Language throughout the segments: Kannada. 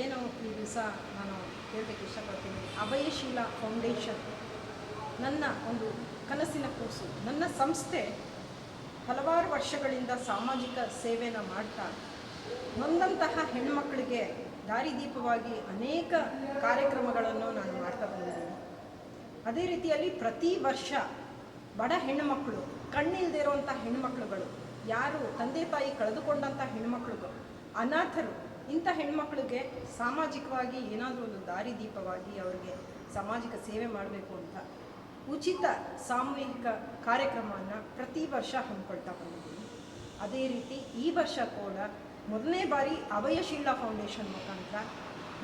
ಏನು ಈ ದಿವಸ ನಾನು ಹೇಳಲಿಕ್ಕೆ ಇಷ್ಟಪಡ್ತೀನಿ, ಅಭಯಶೀಲ ಫೌಂಡೇಶನ್ ನನ್ನ ಒಂದು ಕನಸಿನ ಕೂಸು. ನನ್ನ ಸಂಸ್ಥೆ ಹಲವಾರು ವರ್ಷಗಳಿಂದ ಸಾಮಾಜಿಕ ಸೇವೆನ ಮಾಡ್ತಾ ನೊಂದಂತಹ ಹೆಣ್ಣುಮಕ್ಕಳಿಗೆ ದಾರಿದೀಪವಾಗಿ ಅನೇಕ ಕಾರ್ಯಕ್ರಮಗಳನ್ನು ನಾನು ಮಾಡ್ತಾ ಬಂದಿದ್ದೀನಿ. ಅದೇ ರೀತಿಯಲ್ಲಿ ಪ್ರತಿ ವರ್ಷ ಬಡ ಹೆಣ್ಣುಮಕ್ಕಳು, ಕಣ್ಣಿಲ್ಲದೆ ಇರುವಂಥ ಹೆಣ್ಣುಮಕ್ಕಳುಗಳು, ಯಾರು ತಂದೆ ತಾಯಿ ಕಳೆದುಕೊಂಡಂಥ ಹೆಣ್ಣುಮಕ್ಕಳುಗಳು, ಅನಾಥರು, ಇಂಥ ಹೆಣ್ಮಕ್ಳಿಗೆ ಸಾಮಾಜಿಕವಾಗಿ ಏನಾದರೂ ಒಂದು ದಾರಿದೀಪವಾಗಿ ಅವರಿಗೆ ಸಾಮಾಜಿಕ ಸೇವೆ ಮಾಡಬೇಕು ಅಂತ ಉಚಿತ ಸಾಮೂಹಿಕ ಕಾರ್ಯಕ್ರಮವನ್ನು ಪ್ರತಿ ವರ್ಷ ಹಮ್ಮಿಕೊಳ್ತಾ ಬಂದಿದ್ದೀನಿ. ಅದೇ ರೀತಿ ಈ ವರ್ಷ ಕೂಡ ಮೊದಲನೇ ಬಾರಿ ಅಭಯಶೀಲ ಫೌಂಡೇಶನ್ ಮುಖಾಂತರ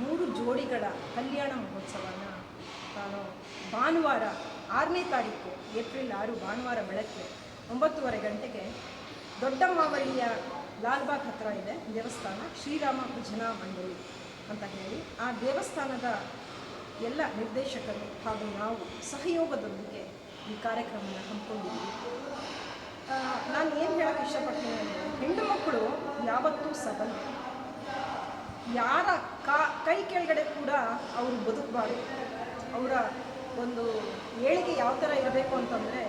3 ಜೋಡಿಗಳ ಕಲ್ಯಾಣ ಮಹೋತ್ಸವನ ನಾನು ಭಾನುವಾರ 6ನೇ ತಾರೀಕು ಏಪ್ರಿಲ್ 6 ಭಾನುವಾರ ಬೆಳಗ್ಗೆ 9:30 ಗಂಟೆಗೆ ದೊಡ್ಡ ಮಾವಳ್ಳಿಯ ಲಾಲ್ಬಾಗ್ ಹತ್ತಿರ ಇದೆ ದೇವಸ್ಥಾನ, ಶ್ರೀರಾಮ ಭಜನಾ ಮಂಡಳಿ ಅಂತ ಹೇಳಿ, ಆ ದೇವಸ್ಥಾನದ ಎಲ್ಲ ನಿರ್ದೇಶಕರು ಹಾಗೂ ನಾವು ಸಹಯೋಗದೊಂದಿಗೆ ಈ ಕಾರ್ಯಕ್ರಮನ ಹಮ್ಮಿಕೊಂಡಿದ್ದೀವಿ. ನಾನು ಏನು ಹೇಳೋಕ್ಕೆ ಇಷ್ಟಪಡ್ತೀನಿ ಅಂದರೆ, ಹೆಣ್ಣು ಮಕ್ಕಳು ಯಾವತ್ತೂ ಸಬಲ, ಯಾರ ಕೈ ಕೆಳಗಡೆ ಕೂಡ ಅವರು ಬದುಕಬಾರ್ದು. ಅವರ ಒಂದು ಏಳಿಗೆ ಯಾವ ಥರ ಇರಬೇಕು ಅಂತಂದರೆ,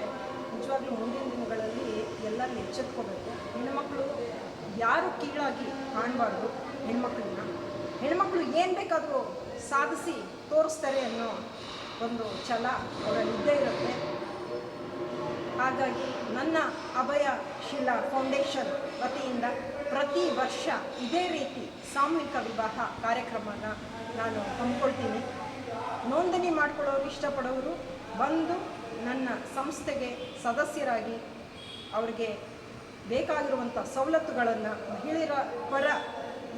ನಿಜವಾಗ್ಲೂ ಮುಂದಿನ ದಿನಗಳಲ್ಲಿ ಎಲ್ಲರೂ ಎಚ್ಚೆತ್ಕೋಬೇಕು. ಹೆಣ್ಣುಮಕ್ಕಳು ಯಾರು ಕೀಳಾಗಿ ಕಾಣಬಾರ್ದು. ಹೆಣ್ಮಕ್ಳು ಏನು ಬೇಕಾದರೂ ಸಾಧಿಸಿ ತೋರಿಸ್ತಾರೆ ಅನ್ನೋ ಒಂದು ಛಲ ಅವರಲ್ಲಿದ್ದೇ ಇರುತ್ತೆ. ಹಾಗಾಗಿ ನನ್ನ ಅಭಯಶೀಲ ಫೌಂಡೇಶನ್ ವತಿಯಿಂದ ಪ್ರತಿ ವರ್ಷ ಇದೇ ರೀತಿ ಸಾಮೂಹಿಕ ವಿವಾಹ ಕಾರ್ಯಕ್ರಮನ ನಾನು ಹಮ್ಮಿಕೊಳ್ತೀನಿ. ನೋಂದಣಿ ಮಾಡ್ಕೊಳ್ಳೋರು ಇಷ್ಟಪಡೋರು ಬಂದು ನನ್ನ ಸಂಸ್ಥೆಗೆ ಸದಸ್ಯರಾಗಿ ಅವರಿಗೆ ಬೇಕಾಗಿರುವಂಥ ಸವಲತ್ತುಗಳನ್ನು, ಮಹಿಳೆಯರ ಪರ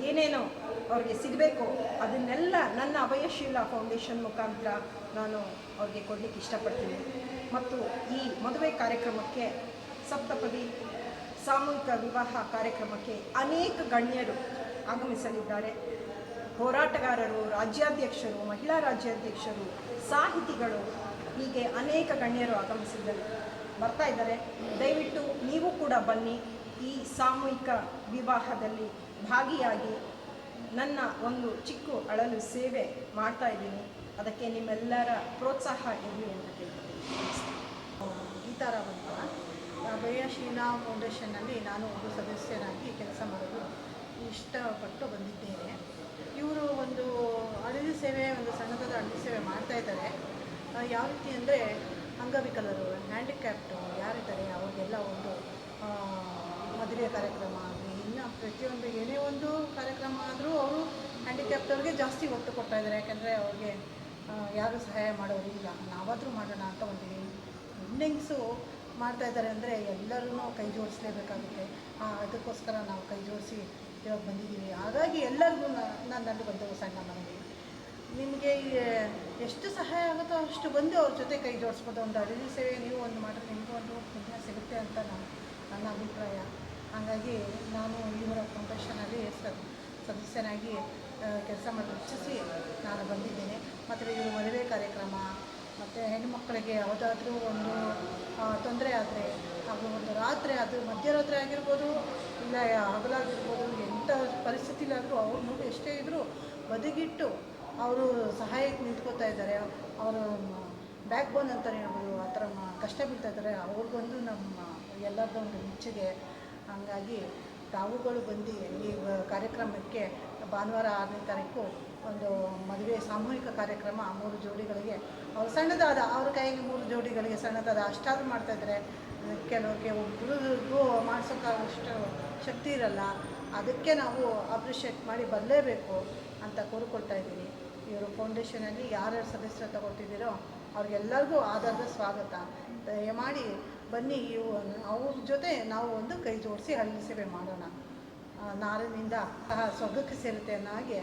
ಏನೇನೋ ಅವ್ರಿಗೆ ಸಿಗಬೇಕು ಅದನ್ನೆಲ್ಲ ನನ್ನ ಅಭಯಶೀಲ ಫೌಂಡೇಶನ್ ಮುಖಾಂತರ ನಾನು ಅವ್ರಿಗೆ ಕೊಡಲಿಕ್ಕೆ ಇಷ್ಟಪಡ್ತೀನಿ. ಮತ್ತು ಈ ಮದುವೆ ಕಾರ್ಯಕ್ರಮಕ್ಕೆ, ಸಪ್ತಪದಿ ಸಾಮೂಹಿಕ ವಿವಾಹ ಕಾರ್ಯಕ್ರಮಕ್ಕೆ ಅನೇಕ ಗಣ್ಯರು ಆಗಮಿಸಲಿದ್ದಾರೆ. ಹೋರಾಟಗಾರರು, ರಾಜ್ಯಾಧ್ಯಕ್ಷರು, ಮಹಿಳಾ ರಾಜ್ಯಾಧ್ಯಕ್ಷರು, ಸಾಹಿತಿಗಳು, ಹೀಗೆ ಅನೇಕ ಗಣ್ಯರು ಬರ್ತಾ ಇದ್ದಾರೆ. ದಯವಿಟ್ಟು ನೀವು ಕೂಡ ಬನ್ನಿ, ಈ ಸಾಮೂಹಿಕ ವಿವಾಹದಲ್ಲಿ ಭಾಗಿಯಾಗಿ ನನ್ನ ಒಂದು ಚಿಕ್ಕ ಅಳಲು ಸೇವೆ ಮಾಡ್ತಾ ಇದ್ದೀನಿ. ಅದಕ್ಕೆ ನಿಮ್ಮೆಲ್ಲರ ಪ್ರೋತ್ಸಾಹ ಇರಲಿ ಅಂತ ಕೇಳ್ತೀನಿ. ಗೀತಾರಾವ್ ಅಂತ ಅಭಯಶೀಲ ಫೌಂಡೇಶನ್ನಲ್ಲಿ ನಾನು ಒಂದು ಸದಸ್ಯರಾಗಿ ಕೆಲಸ ಮಾಡಲು ಇಷ್ಟಪಟ್ಟು ಬಂದಿದ್ದೇನೆ. ಇವರು ಒಂದು ಅಳಿಲು ಸೇವೆ, ಒಂದು ಸಣ್ಣದಾದ ಅಳಿಲು ಸೇವೆ ಮಾಡ್ತಾಯಿದ್ದಾರೆ. ಯಾವ ರೀತಿ ಅಂದರೆ, ಅಂಗವಿಕಲರು, ಹ್ಯಾಂಡಿಕ್ಯಾಪ್ಟು ಯಾರಿದ್ದಾರೆ ಅವ್ರಿಗೆಲ್ಲ ಒಂದು ಮದುವೆ ಕಾರ್ಯಕ್ರಮ ಆಗಲಿ, ಇನ್ನು ಪ್ರತಿಯೊಂದು ಏನೇ ಒಂದು ಕಾರ್ಯಕ್ರಮ ಆದರೂ ಅವರು ಹ್ಯಾಂಡಿಕ್ಯಾಪ್ಟವ್ರಿಗೆ ಜಾಸ್ತಿ ಒತ್ತು ಕೊಡ್ತಾ ಇದ್ದಾರೆ. ಯಾಕೆಂದರೆ ಅವ್ರಿಗೆ ಯಾರೂ ಸಹಾಯ ಮಾಡೋರು ಇಲ್ಲ, ನಾವಾದರೂ ಮಾಡೋಣ ಅಂತ ಒಂದು ಹೆಣ್ಣೆಂಗಸು ಮಾಡ್ತಾಯಿದ್ದಾರೆ ಅಂದರೆ ಎಲ್ಲರೂ ಕೈ ಜೋಡಿಸ್ಲೇಬೇಕಾಗುತ್ತೆ. ಅದಕ್ಕೋಸ್ಕರ ನಾವು ಕೈ ಜೋಡಿಸಿ ಇವಾಗ ಬಂದಿದ್ದೀವಿ. ಹಾಗಾಗಿ ಎಲ್ಲರಿಗೂ ನನ್ನಲ್ಲಿ ಬಂದು ಸಣ್ಣ ಮನವಿ, ನಿಮಗೆ ಎಷ್ಟು ಸಹಾಯ ಆಗುತ್ತೋ ಅಷ್ಟು ಬಂದು ಅವ್ರ ಜೊತೆ ಕೈ ಜೋಡಿಸ್ಬೋದು. ಒಂದು ಅಳಿಲು ಸೇವೆ ನೀವು ಒಂದು ಮಾಡಿದ್ರೆ ನಿಮಗೂ ಒಂದು ಪುಣ್ಯ ಸಿಗುತ್ತೆ ಅಂತ ನನ್ನ ಅಭಿಪ್ರಾಯ. ಹಾಗಾಗಿ ನಾನು ಇವರ ಫೌಂಡೇಶನಲ್ಲಿ ಸದಸ್ಯನಾಗಿ ಕೆಲಸ ಮಾಡಿ ಇಚ್ಛಿಸಿ ನಾನು ಬಂದಿದ್ದೇನೆ. ಮತ್ತು ಇವರು ಮದುವೆ ಕಾರ್ಯಕ್ರಮ, ಮತ್ತು ಹೆಣ್ಣುಮಕ್ಕಳಿಗೆ ಯಾವುದಾದ್ರೂ ಒಂದು ತೊಂದರೆ ಆದರೆ, ಹಾಗೂ ಒಂದು ರಾತ್ರಿ, ಅದು ಮಧ್ಯರಾತ್ರಿ ಆಗಿರ್ಬೋದು, ಇಲ್ಲ ಹಗಲಾಗಿರ್ಬೋದು, ಎಂಥ ಪರಿಸ್ಥಿತಿಲಾದರೂ ಅವ್ರ ಮುಂದೆ ಎಷ್ಟೇ ಇದ್ದರೂ ಬದಿಗಿಟ್ಟು ಅವರು ಸಹಾಯಕ್ಕೆ ನಿಂತ್ಕೋತಾ ಇದ್ದಾರೆ. ಅವರು ಬ್ಯಾಕ್ ಬೋನ್ ಅಂತಲೇ ಹೇಳ್ಬೋದು, ಆ ಥರ ಕಷ್ಟ ಬೀಳ್ತಾ ಇದ್ದಾರೆ. ಅವ್ರಿಗೊಂದು ನಮ್ಮ ಎಲ್ಲರದ್ದು ಒಂದು ಮೆಚ್ಚುಗೆ. ಹಾಗಾಗಿ ತಾವುಗಳು ಬಂದು ಈ ಕಾರ್ಯಕ್ರಮಕ್ಕೆ ಭಾನುವಾರ 6ನೇ ತಾರೀಕು ಒಂದು ಮದುವೆ ಸಾಮೂಹಿಕ ಕಾರ್ಯಕ್ರಮ 3 ಜೋಡಿಗಳಿಗೆ, ಅವ್ರು ಸಣ್ಣದಾದ ಅವ್ರ ಕೈಗೆ 3 ಜೋಡಿಗಳಿಗೆ ಸಣ್ಣದಾದ ಅಷ್ಟಾದರೂ ಮಾಡ್ತಾಯಿದ್ದಾರೆ. ಕೆಲವ್ರಿಗೆ ಒಬ್ಬರಿಗೂ ಮಾಡಿಸೋಕ್ಕಾಗಷ್ಟು ಶಕ್ತಿ ಇರಲ್ಲ. ಅದಕ್ಕೆ ನಾವು ಅಪ್ರಿಷಿಯೇಟ್ ಮಾಡಿ ಬರಲೇಬೇಕು ಅಂತ ಕೋರಿಕೊಳ್ತಾ ಇದ್ದೀನಿ. ಇವರು ಫೌಂಡೇಶನಲ್ಲಿ ಯಾರ್ಯಾರು ಸದಸ್ಯರು ತಗೊಳ್ತಿದ್ದೀರೋ ಅವ್ರಿಗೆಲ್ಲರಿಗೂ ಆಧಾರದ ಸ್ವಾಗತ. ದಯಮಾಡಿ ಬನ್ನಿ, ಅವ್ರ ಜೊತೆ ನಾವು ಒಂದು ಕೈ ಜೋಡಿಸಿ ಅಳಿಲು ಸೇವೆ ಮಾಡೋಣ. ನಾರಿನಿಂದ ಸ್ವರ್ಗಕ್ಕೆ ಸೇರುತ್ತೆ ಅನ್ನೋ ಹಾಗೆ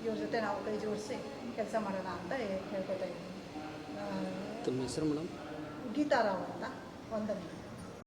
ಇವ್ರ ಜೊತೆ ನಾವು ಕೈ ಜೋಡಿಸಿ ಕೆಲಸ ಮಾಡೋಣ ಅಂತ ಹೇಳ್ಕೊತಾ ಇದ್ದೀನಿ. ತಮ್ಮ ಹೆಸರು ಮೇಡಮ್? ಗೀತಾರಾವ್ ಅಂತ. ವಂದನೆ.